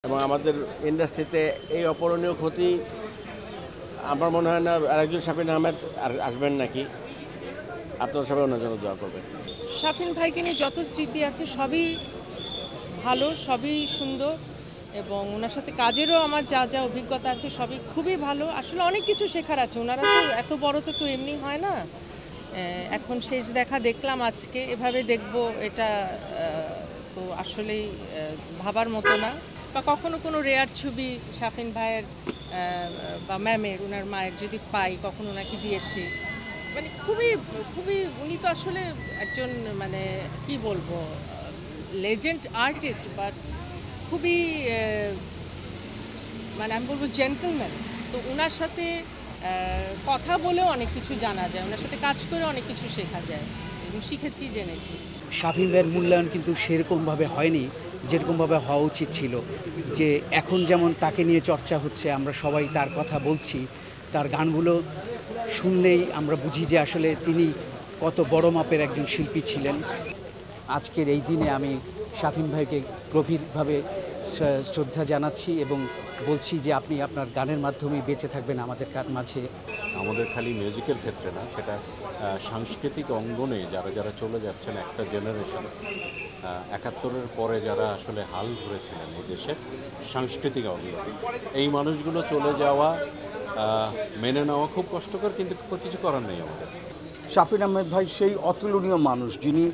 এবং আমাদের ইন্ডাস্ট্রিতে এই অপূরণীয় ক্ষতি আমার মনে হয় না আরেকজন শাফিন আহমেদ আর আসবেন নাকি। আপনারা সবাই ওনার জন্য দোয়া করবেন। শাফিন ভাইকে নিয়ে যত স্মৃতি আছে সবই ভালো, সবই সুন্দর এবং ওনার সাথে কাজেরও আমার যা যা অভিজ্ঞতা আছে সবই খুবই ভালো। আসলে অনেক কিছু শেখার আছে, ওনারা তো এত বড় তো কেউ এমনি হয় না। এখন শেষ দেখা দেখলাম আজকে, এভাবে দেখব এটা তো আসলেই ভাবার মতো না। বা কখনো কোনো রেয়ার ছবি শাফিন ভাইয়ের বা ম্যামের, ওনার মায়ের যদি পাই, কখনো ওনাকে দিয়েছি, মানে খুবই খুবই উনি তো আসলে একজন মানে কি বলবো লেজেন্ড আর্টিস্ট, বাট খুবই মানে আমি বলবো জেন্টলম্যান। তো ওনার সাথে কথা বলেও অনেক কিছু জানা যায়, ওনার সাথে কাজ করে অনেক কিছু শেখা যায় এবং শিখেছি, জেনেছি। শাফিন ভাইয়ের মূল্যায়ন কিন্তু সেরকমভাবে হয়নি যেরকমভাবে হওয়া উচিত ছিল। যে এখন যেমন তাকে নিয়ে চর্চা হচ্ছে, আমরা সবাই তার কথা বলছি, তার গানগুলো শুনলেই আমরা বুঝি যে আসলে তিনি কত বড় মাপের একজন শিল্পী ছিলেন। আজকের এই দিনে আমি শাফিন ভাইকে গভীরভাবে শ্রদ্ধা জানাচ্ছি এবং বলছি যে আপনি আপনার গানের মাধ্যমেই বেঁচে থাকবেন আমাদের মাঝে। আমাদের খালি মিউজিকের ক্ষেত্রে না, সেটা সাংস্কৃতিক অঙ্গনে যারা যারা চলে যাচ্ছেন একটা জেনারেশন, ৭১-এর পরে যারা আসলে হাল ধরেছিলেন এই দেশের সাংস্কৃতিক অঙ্গনে, এই মানুষগুলো চলে যাওয়া মেনে নেওয়া খুব কষ্টকর, কিন্তু কিছু করার নেই আমাদের। শাফিন আহমেদ ভাই সেই অতুলনীয় মানুষ যিনি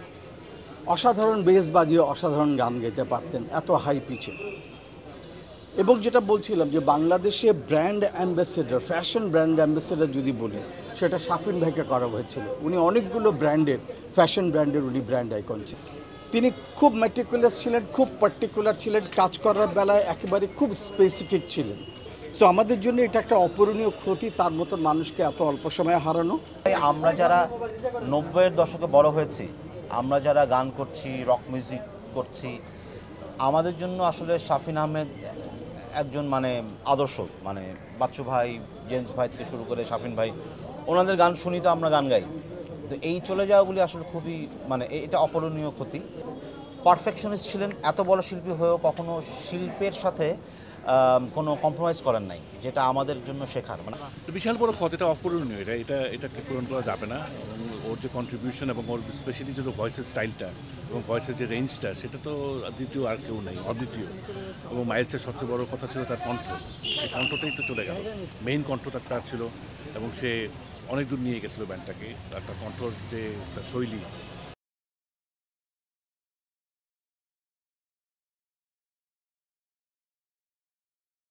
অসাধারণ বেস বাজিয়ে অসাধারণ গান গাইতে পারতেন, এত হাই পিচে। এবং যেটা বলছিলাম যে বাংলাদেশে brand ambassador, fashion brand ambassador যদি বলি, সেটা শাফিন ভাইকে করা হয়েছিল। উনি অনেকগুলো ব্র্যান্ডের, ফ্যাশন ব্র্যান্ডের উনি ব্র্যান্ড আইকন ছিলেন। তিনি খুব মেটিকুলাস ছিলেন, খুব পার্টিকুলার ছিলেন, কাজ করার বেলায় একেবারে খুব স্পেসিফিক ছিলেন। সো আমাদের জন্য এটা একটা অপূরণীয় ক্ষতি, তার মতন মানুষকে এত অল্প সময়ে হারানো। আমরা যারা ৯০-এর দশকে বড় হয়েছি, আমরা যারা গান করছি, রক মিউজিক করছি, আমাদের জন্য আসলে শাফিন আহমেদ একজন মানে আদর্শ। মানে বাচ্চু ভাই, জেমস ভাই থেকে শুরু করে শাফিন ভাই, ওনাদের গান শুনি তো আমরা গান গাই। তো এই চলে যাওয়াগুলি আসলে খুবই মানে এটা অপূরণীয় ক্ষতি। পারফেকশনিস্ট ছিলেন, এত বড় শিল্পী হয়েও কখনো শিল্পের সাথে কোনো কম্প্রোমাইজ করেন নাই, যেটা আমাদের জন্য শেখার। মানে বিশাল বড় ক্ষতিটা অপূরণীয়, এটাকে পূরণ করা যাবে না। ওর যে কন্ট্রিবিউশন এবং ওর স্পেশালি যে ভয়েসের স্টাইলটা এবং ভয়েসের যে রেঞ্জটা, সেটা তো দ্বিতীয় আর কেউ নেই, অদ্বিতীয়। এবং মাইলসের সবচেয়ে বড় কথা ছিল তার কণ্ঠ, সেই কণ্ঠটাই তো চলে গেল। মেইন কণ্ঠটা তার ছিল এবং সে অনেক দূর নিয়ে গেছিলো ব্যান্ডটাকে। তার কণ্ঠর যে তার শৈলী,